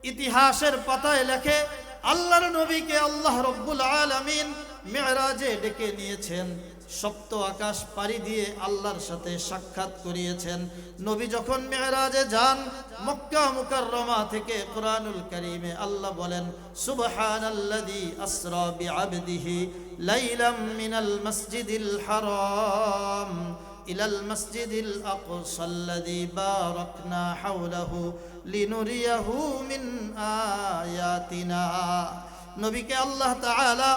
ইতিহাসের পাতায় লেখে আল্লাহর নবীকে আল্লাহ রব্বুল আলামিন মেরাজে ডেকে নিয়েছেন, সপ্ত আকাশ পাড়ি দিয়ে আল্লাহর সাথে সাক্ষাৎ করিয়েছেন। নবী যখন মেরাজে যান, মক্কা মুকাররমা থেকে কুরআনুল কারীমে আল্লাহ বলেন, সুবহানাল্লাযী আসরা বিআবদিহি লাইলাম মিনাল মাসজিদিল হারাম ইলাল মাসজিদিল আকসাল্লাযী বারাকনা হাওলাহু লিনুরিয়াহু মিন আয়াতিনা। নবীকে আল্লাহ তাআলা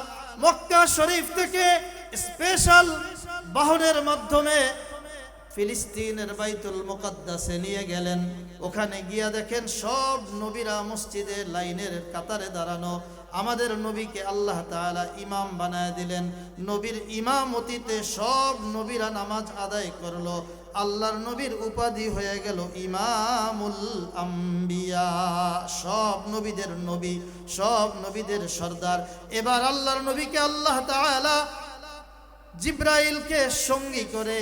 মক্কা শরীফ থেকে স্পেশাল বাহনের মাধ্যমে ফিলিস্তিনের বাইতুল মুকাদ্দাসে নিয়ে গেলেন। ওখানে গিয়া দেখেন সব নবীরা মসজিদে লাইনের কাতারে দাঁড়ানো। আমাদের নবীকে আল্লাহ তাআলা ইমাম বানায় দিলেন। নবীর ইমামতিতে সব নবীরা নামাজ আদায় করলো। আল্লাহর নবীর উপাধি হয়ে গেল ইমামুল আম্বিয়া, সব নবীদের নবী, সব নবীদের সর্দার। এবার আল্লাহর নবীকে আল্লাহ তাআলা জিব্রাইলকে সঙ্গী করে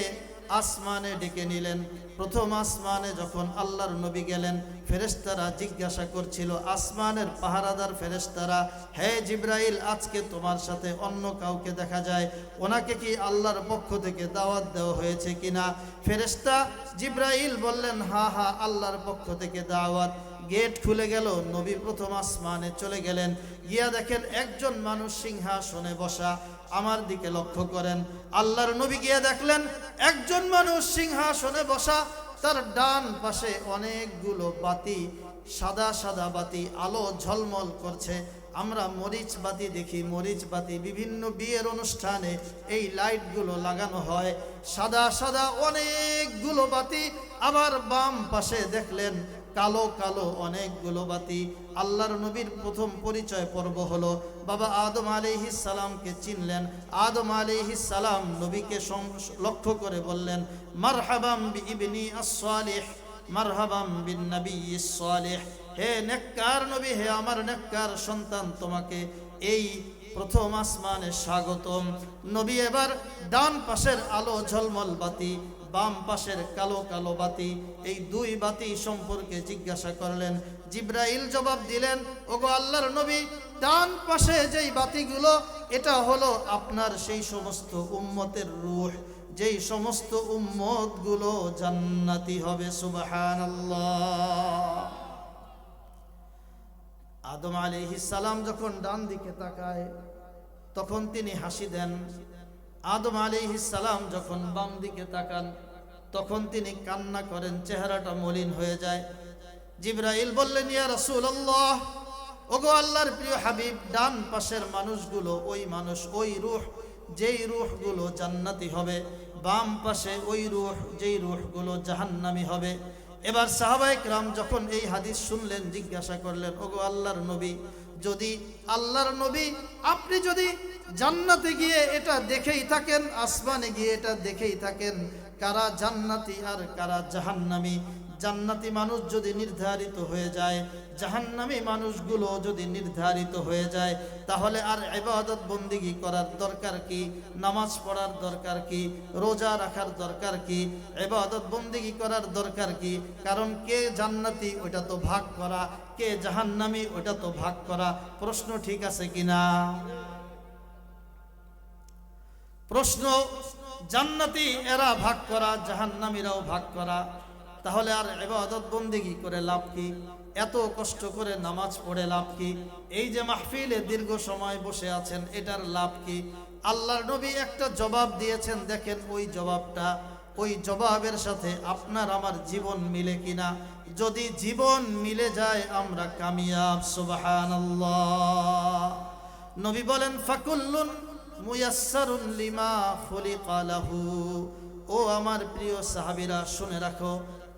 আসমানে ডেকে নিলেন। প্রথম আসমানে যখন আল্লাহর নবী গেলেন, ফেরেশতারা জিজ্ঞাসা করছিল, আসমানের পাহারাদার ফেরেশতারা, হে জিব্রাইল, আজকে তোমার সাথে অন্য কাউকে দেখা যায়, ওনাকে কি আল্লাহর পক্ষ থেকে দাওয়াত দেওয়া হয়েছে কিনা? ফেরেশতা জিব্রাইল বললেন, হ্যাঁ হ্যাঁ, আল্লাহর পক্ষ থেকে দাওয়াত। গেট খুলে গেল, নবী প্রথম আসমানে চলে গেলেন। গিয়া দেখেন একজন মানুষ সিংহাসনে বসা। আমার দিকে লক্ষ্য করেন, আল্লাহর নবী গিয়া দেখলেন একজন মানুষ সিংহাসনে বসা, তার ডান পাশে অনেকগুলো বাতি, সাদা সাদা বাতি, আলো ঝলমল করছে। আমরা মরিচ বাতি দেখি, মরিচ বাতি বিভিন্ন বিয়ের অনুষ্ঠানে এই লাইটগুলো লাগানো হয়, সাদা সাদা অনেকগুলো বাতি। আবার বাম পাশে দেখলেন কালো কালো অনেকগুলো বাতি। আল্লাহর নবীর প্রথম পরিচয় পর্ব হলো, বাবা আদম আলাইহিস সালামকে চিনলেন। আদম আলাইহিস সালাম নবীকে লক্ষ্য করে বললেন, মারহাবাম বিইবনি আস-সালিহ, মারহাবাম বিন নবিয়্যিস সালিহ। হে নেককার নবী, হে আমার নেককার সন্তান, তোমাকে এই প্রথম আসমানে স্বাগতম। নবী এবার ডান পাশের আলো ঝলমল বাতি, বাম পাশের কালো কালো বাতি, এই দুই বাতি সম্পর্কে জিজ্ঞাসা করলেন। জিব্রাইল জবাব দিলেন, ওগো আল্লাহর নবী, ডান পাশে যেই বাতিগুলো, এটা হলো আপনার সেই সমস্ত উম্মতের রূহ, যেই সমস্ত উম্মতগুলো জান্নাতি হবে। সুবহানাল্লাহ। আদম আলাইহিস সালাম যখন ডান দিকে তাকায় তখন তিনি হাসি দেন। আদম আলাইহিস সালাম যখন বাম দিকে তাকান তখন তিনি কান্না করেন, চেহারাটা মলিন হয়ে যায়। জিব্রাইল বললেন, ইয়া রাসূলুল্লাহ, ওগো আল্লাহর প্রিয় হাবিব, ডান পাশের মানুষগুলো ওই মানুষ, ওই রূহ, যেই রূহগুলো জান্নাতি হবে, বাম পাশে ওই রূহ, যেই রূহগুলো জাহান্নামী হবে। এবার সাহাবায়ে কেরাম যখন এই হাদিস শুনলেন, জিজ্ঞাসা করলেন, ওগো আল্লাহর নবী, যদি আল্লাহর নবী আপনি যদি জান্নাতে গিয়ে এটা দেখেই থাকেন, আসমানে গিয়ে এটা দেখেই থাকেন, কারা জান্নাতি আর কারা জাহান্নামী, জান্নাতি মানুষ যদি নির্ধারিত হয়ে যায়, জাহান্নামী মানুষগুলো যদি নির্ধারিত হয়ে যায়, তাহলে আর ইবাদত বন্দেগী করার দরকার কি? নামাজ পড়ার দরকার কি? রোজা রাখার দরকার কি? ইবাদত বন্দেগী করার দরকার কি? কারণ কে জান্নাতি ওটা তো ভাগ করা, কে জাহান্নামী ওটা তো ভাগ করা। প্রশ্ন ঠিক আছে কিনা? প্রশ্ন, জান্নাতি এরা ভাগ করা, জাহান্নামীরাও ভাগ করা, তাহলে আর ইবাদত বন্দেগী করে লাভ কি? এত কষ্ট করে নামাজ পড়ে লাভ কি? এই যে মাহফিলে দীর্ঘ সময় বসে আছেন, এটার লাভ কি? আল্লাহর নবী একটা জবাব দিয়েছেন, দেখেন ওই জবাবটা, ওই জবাবের সাথে আপনার আমার জীবন মিলে কিনা। যদি জীবন মিলে যায় আমরা কামিয়াব। সুবহানাল্লাহ। নবী বলেন, ফাকুল্লুন মুয়াসসারুন লিমা খুলিকা লাহু। ও আমার প্রিয় সাহাবীরা, শুনে রাখো,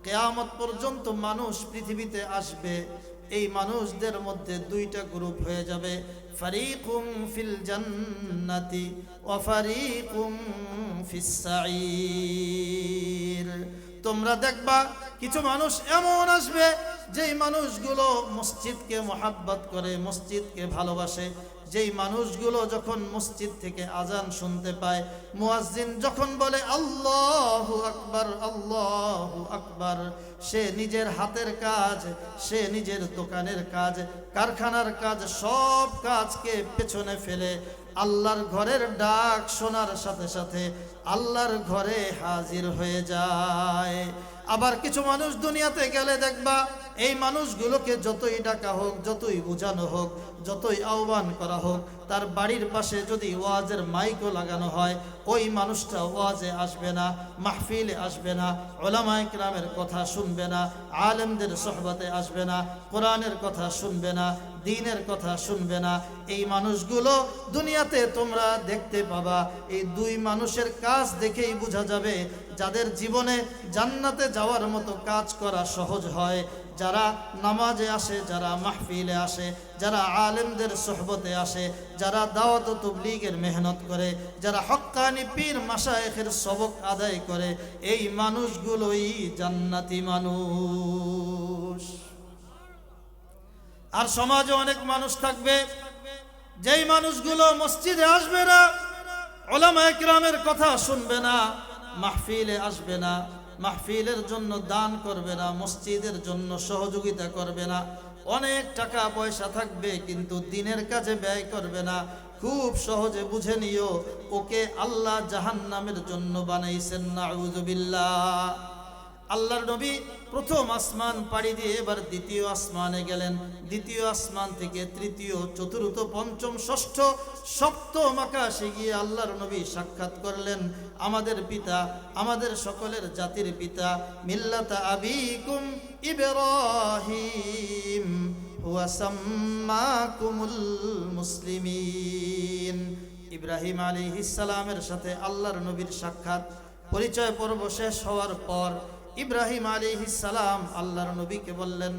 কিয়ামত পর্যন্ত মানুষ পৃথিবীতে আসবে। এই মানুষদের মধ্যে দুইটা গ্রুপ হয়ে যাবে, ফারিকুম ফিল জান্নাতি ওয়া ফারিকুম ফিস সাঈর। তোমরা দেখবা কিছু মানুষ এমন আসবে যেই মানুষগুলো মসজিদকে মহাব্বত করে, মসজিদকে ভালোবাসে, যেই মানুষগুলো যখন মসজিদ থেকে আজান শুনতে পায়, মুয়াজ্জিন যখন বলে আল্লাহু আকবার আল্লাহু আকবার, সে নিজের হাতের কাজ, সে নিজের দোকানের কাজ, কারখানার কাজ, সব কাজকে পেছনে ফেলে আল্লাহর ঘরের ডাক শোনার সাথে সাথে আল্লাহর ঘরে হাজির হয়ে যায়। আবার কিছু মানুষ দুনিয়াতে গেলে দেখবা এই মানুষগুলোকে যতই ডাকা হোক, যতই বোঝানো হোক, যতই আহ্বান করা হোক, তার বাড়ির পাশে যদি ওয়াজের মাইকও লাগানো হয়, ওই মানুষটা ওয়াজে আসবে না, মাহফিলে আসবে না, উলামায়ে কিরামের কথা শুনবে না, আলেমদের সোহবতে আসবে না, কোরআনের কথা শুনবে না, দ্বীনের কথা শুনবে না। এই মানুষগুলো দুনিয়াতে তোমরা দেখতে পাবা। এই দুই মানুষের কাজ দেখেই বোঝা যাবে যাদের জীবনে জান্নাতে যাওয়ার মতো কাজ করা সহজ হয়, যারা নামাজে আসে, যারা মাহফিলে আসে, যারা আলেমদের সোহবতে আসে, যারা দাওয়াত ও তাবলীগের মেহনত করে, যারা হক্কানি পীর মাশায়েখের সবক আদায় করে, এই মানুষগুলোই জান্নাতি মানুষ। আর সমাজে অনেক মানুষ থাকবে যেই মানুষগুলো মসজিদে আসবে না, উলামায়ে কিরামের কথা শুনবে না, মাহফিলে আসবে না, মাহফিলের জন্য দান করবে না, মসজিদের জন্য সহযোগিতা করবে না, অনেক টাকা পয়সা থাকবে কিন্তু দ্বীনের কাজে ব্যয় করবে না। খুব সহজে বুঝে নিও ওকে আল্লাহ জাহান্নামের জন্য বানাইছেন, নাউযুবিল্লাহ। আল্লাহর নবী প্রথম আসমান পাড়ি দিয়ে এবার দ্বিতীয় আসমানে গেলেন। দ্বিতীয় আসমান থেকে তৃতীয়, চতুর্থ, পঞ্চম, ষষ্ঠ, সপ্তম আকাশে গিয়ে আল্লাহর নবী সাক্ষাৎ করলেন আমাদের পিতা, আমাদের সকলের জাতির পিতা, মিল্লাতা আবিকুম ইব্রাহিম হুয়া সাম্মাকুমুল মুসলিমিন। ইব্রাহিম আলাইহিস সালামের সাথে আল্লাহর নবীর সাক্ষাৎ, পরিচয় পর্ব শেষ হওয়ার পর ইব্রাহিম আলাইহিস সালাম আল্লাহর নবীকে বললেন,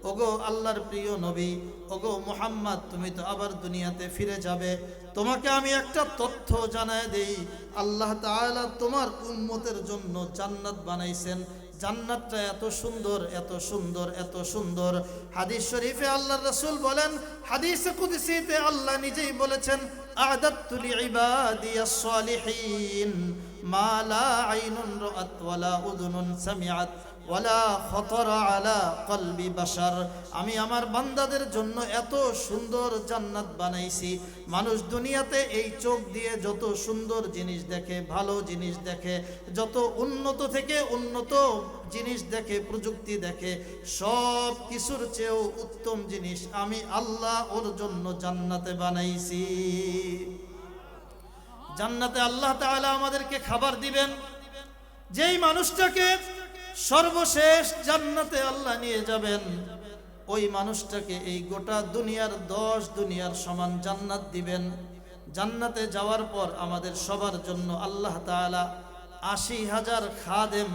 ওগো আল্লাহর প্রিয় নবী, ওগো মুহাম্মদ, তুমি তো আবার দুনিয়াতে ফিরে যাবে, তোমাকে আমি একটা তথ্য জানায় দেই, আল্লাহ তাআলা তোমার উম্মতের জন্য জান্নাত বানাইছেন। জান্নাতটা এত সুন্দর, এত সুন্দর, এত সুন্দর। হাদিস শরীফে আল্লাহর রাসূল বলেন, হাদিসে কুদসিতে আল্লাহ নিজেই বলেছেন, আ'দাততু লিইবাদিয়াস সালিহিন মা লা আইনুন রাআত ওয়ালা উযুনুন সামিআত ওয়ালা খাতারা আলা কলবি বাশার। আমি আমার বান্দাদের জন্য এত সুন্দর জান্নাত বানাইছি। মানুষ দুনিয়াতে এই চোখ দিয়ে যত সুন্দর জিনিস দেখে, ভালো জিনিস দেখে, যত উন্নত থেকে উন্নত জিনিস দেখে, প্রযুক্তি দেখে, সব কিছুর চেয়েও উত্তম জিনিস আমি আল্লাহ ওর জন্য জান্নাতে বানাইছি। জান্নাতে আল্লাহ তাআলা আমাদেরকে খাবার দিবেন। যেই মানুষটাকে সর্বশেষ জান্নাতে আল্লাহ নিয়ে যাবেন, ওই মানুষটাকে এই গোটা দুনিয়ার 10 দুনিয়ার সমান জান্নাত দিবেন। জান্নাতে যাওয়ার পর আমাদের সবার জন্য আল্লাহ তাআলা 80,000 খাদেম,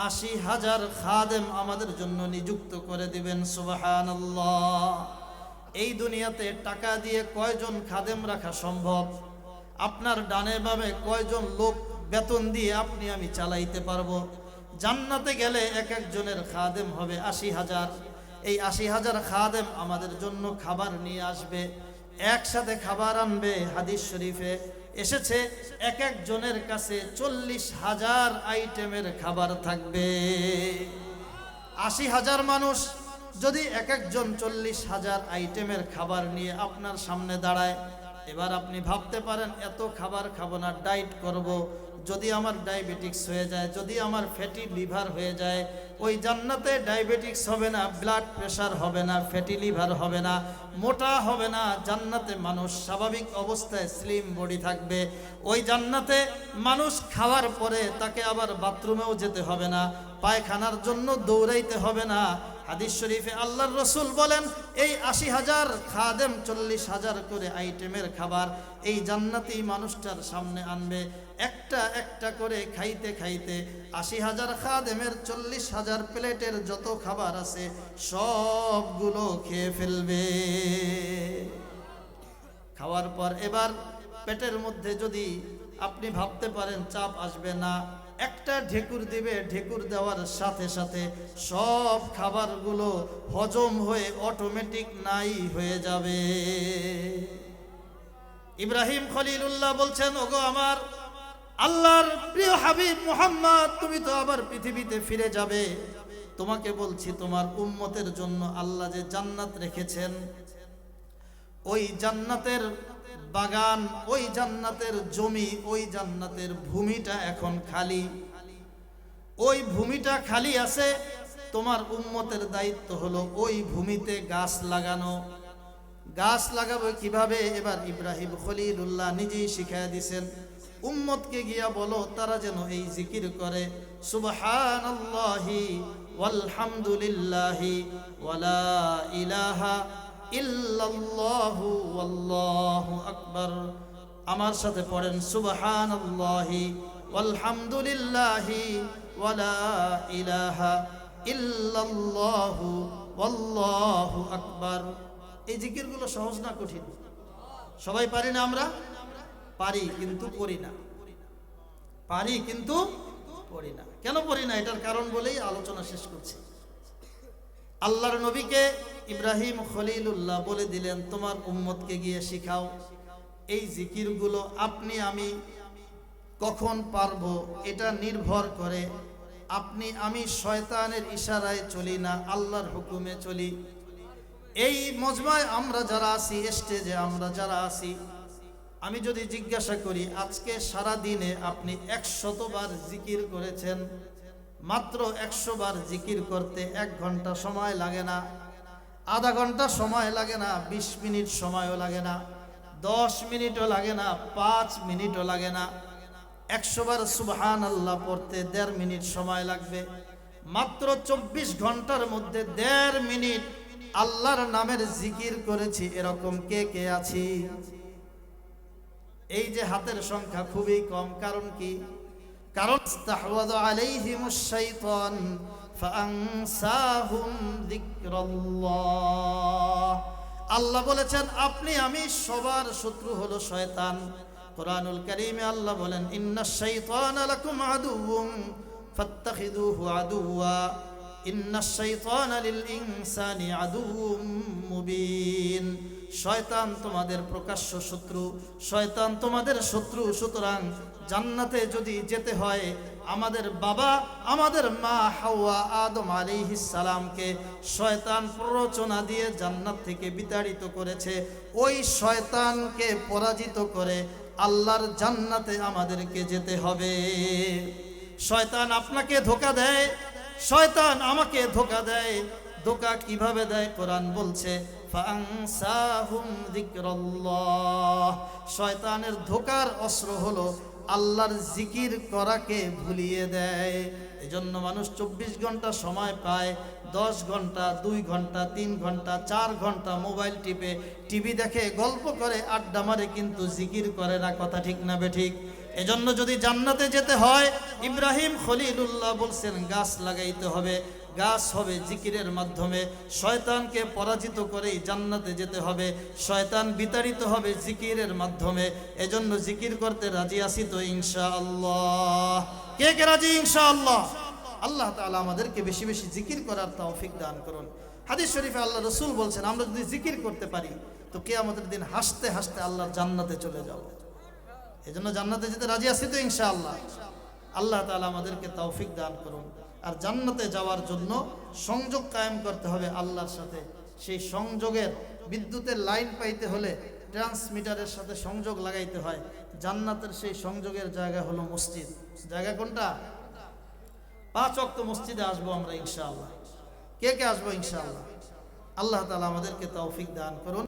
80,000 খাদেম আমাদের জন্য নিযুক্ত করে দিবেন। সুবহানাল্লাহ। এই দুনিয়াতে টাকা দিয়ে কয়জন খাদেম রাখা সম্ভব? আপনার ডানে বামে কয়জন লোক বেতন দিয়ে আপনি আমি চালাইতে পারবো? জান্নাতে গেলে এক একজনের খাদেম হবে 80,000। এই 80,000 খাদেম আমাদের জন্য খাবার নিয়ে আসবে, একসাথে খাবার আনবে। হাদিস শরীফে এসেছে এক একজনের কাছে 40,000 আইটেমের খাবার থাকবে। 80,000 মানুষ যদি এক একজন 40,000 আইটেমের খাবার নিয়ে আপনার সামনে দাঁড়ায়, এবার আপনি ভাবতে পারেন এত খাবার খাবো না, ডায়েট করব, যদি আমার ডায়াবেটিক্স হয়ে যায়, যদি আমার ফ্যাটি লিভার হয়ে যায়। ওই জান্নাতে ডায়াবেটিক্স হবে না, ব্লাড প্রেশার হবে না, ফ্যাটি লিভার হবে না, মোটা হবে না। জান্নাতে মানুষ স্বাভাবিক অবস্থায় স্লিম বডি থাকবে। ওই জান্নাতে মানুষ খাওয়ার পরে তাকে আবার বাথরুমেও যেতে হবে না, পায়খানার জন্য দৌড়াইতে হবে না। হাদিস শরীফে আল্লাহর রাসূল বলেন, এই 80,000 খাদেম 40,000 করে আইটেমের খাবার এই জান্নাতি মানুষটার সামনে আনবে। একটা একটা করে খাইতে খাইতে 80,000 খাদেমের 40,000 প্লেটের যত খাবার আছে সবগুলো খেয়ে ফেলবে। খাওয়ার পর এবার পেটের মধ্যে যদি আপনি ভাবতে পারেন চাপ আসবে না, একটা ঢেকুর দিবে, ঢেকুর দেওয়ার সাথে সাথে সব খাবারগুলো হজম হয়ে অটোমেটিক নাই হয়ে যাবে। ইব্রাহিম খলিলুল্লাহ বলছেন, ওগো আমার আল্লাহর প্রিয় হাবিব মুহাম্মদ, তুমি তো আবার পৃথিবীতে ফিরে যাবে, তোমাকে বলছি তোমার উম্মতের জন্য আল্লাহ যে জান্নাত রেখেছেন, ওই জান্নাতের বাগান, ওই জান্নাতের জমি, ওই জান্নাতের ভূমিটা এখন খালি। ওই ভূমিটা খালি আছে, তোমার উম্মতের দায়িত্ব হলো ওই ভূমিতে গাছ লাগানো। গাছ লাগাবো কিভাবে? এবার ইব্রাহিম খলিলুল্লাহ নিজেই শিখাইয়া দিছেন, উম্মতকে গিয়া বলো তারা যেন এই জিকির করে, সুবহানাল্লাহি ওয়ালহামদুলিল্লাহি ওয়ালা ইলাহা ইল্লাল্লাহু ওয়াল্লাহু আকবার। আমার সাথে পড়েন, সুবহানাল্লাহি ওয়ালহামদুলিল্লাহি ওয়ালা ইলাহা ইল্লাল্লাহু ওয়াল্লাহু আকবার। এই জিকিরগুলো সহজ না কঠিন? সবাই পারি না? আমরা পারি কিন্তু করি না, পারি কিন্তু পড়ি না। কেন পড়ি না? এটার কারণ বলেই আলোচনা শেষ করছি। আল্লাহর নবীকে ইব্রাহিম খলিলুল্লাহ বলে দিলেন, তোমার উম্মতকে গিয়ে শিখাও এই জিকিরগুলো। আপনি আমি কখন পারবো এটা নির্ভর করে আপনি আমি শয়তানের ইশারায় চলি না, আল্লাহর হুকুমে চলি। এই মজমায় আমরা যারা আছি, স্টেজে আমরা যারা আছি, আমি যদি জিজ্ঞাসা করি আজকে সারা দিনে আপনি 100 বার জিকির করেছেন, মাত্র 100 বার জিকির করতে 1 ঘন্টা সময় লাগে না, আধা ঘন্টা সময় লাগে না, 20 মিনিট সময়ও লাগে না, 10 মিনিটও লাগে না, 5 মিনিটও লাগে না। 100 বার সুবহানাল্লাহ পড়তে 1.5 মিনিট সময় লাগবে। মাত্র 24 ঘন্টার মধ্যে 1.5 মিনিট আল্লাহর নামের জিকির করেছি, এরকম কে কে আছি? এই যে হাতের সংখ্যা খুবই কম। কারণ কি? কারণ ইস্তাহওয়াযা আলাইহিমুশ শাইতান ফাআনসাহুম যিকরাল্লাহ। আল্লাহ বলেছেন আপনি আমি সবার শত্রু হলো শয়তান। কোরআনুল কারীমে আল্লাহ বলেন, ইন্নাশ শাইতানা লাকুম আদুউম ফাত্তাখিযুহু আদুওয়া ইন্নাশ শাইতানা লিল ইনসানি আদুউম মুবিন। শয়তান তোমাদের প্রকাশ্য শত্রু, শয়তান তোমাদের শত্রু। সুতরাং জান্নাতে যদি যেতে হয়, আমাদের বাবা আমাদের মা হাওয়া আদম আলাইহিস সালামকে শয়তান প্ররোচনা দিয়ে জান্নাত থেকে বিতাড়িত করেছে। ওই শয়তানকে পরাজিত করে আল্লাহর জান্নাতে আমাদেরকে যেতে হবে। শয়তান আপনাকে ধোঁকা দেয়, শয়তান আমাকে ধোঁকা দেয়। ধোঁকা কিভাবে দেয়? কোরআন বলছে ফাআনসাহুম যিকরাল্লাহ। শয়তানের ধোঁকার অস্ত্র হলো আল্লাহর জিকির করাকে ভুলিয়ে দেয়। এজন্য মানুষ 24 ঘন্টা সময় পায়, 10 ঘন্টা, 2 ঘন্টা, 3 ঘন্টা, 4 ঘন্টা মোবাইল টিপে, টিভি দেখে, গল্প করে, আড্ডা মারে, কিন্তু জিকির করে না। কথা ঠিক না বেঠিক? এজন্য যদি জান্নাতে যেতে হয়, ইব্রাহিম খলিলুল্লাহ বলছেন গাছ লাগাইতে হবে। গাছ হবে জিকিরের মাধ্যমে। শয়তানকে পরাজিত করেই জান্নাতে যেতে হবে। শয়তান বিতাড়িত হবে জিকিরের মাধ্যমে। এজন্য জিকির করতে রাজি আছি তো ইনশাআল্লাহ? কে কে রাজি ইনশাআল্লাহ? আল্লাহ তাআলা আমাদেরকে বেশি বেশি জিকির করার তৌফিক দান করুন। হাদিস শরীফে আল্লাহ রাসূল বলছেন, আমরা যদি জিকির করতে পারি তো কিয়ামতের দিন হাসতে হাসতে আল্লাহর জান্নাতে চলে যাব। এজন্য জান্নাতে যেতে রাজি আছি তো ইনশাআল্লাহ? আল্লাহ তাআলা আমাদেরকে তৌফিক দান করুন। আর জান্নাতে যাওয়ার জন্য সংযোগ কায়েম করতে হবে আল্লাহর সাথে। সেই সংযোগের বিদ্যুতের লাইন পাইতে হলে ট্রান্সমিটারের সাথে সংযোগ লাগাইতে হয়। জান্নাতের সেই সংযোগের জায়গা হলো মসজিদ। জায়গা কোনটা? 5 ওয়াক্ত মসজিদে আসবো আমরা ইনশাআল্লাহ। কে কে আসবো ইনশাআল্লাহ? আল্লাহ তাআলা আমাদেরকে তৌফিক দান করুন।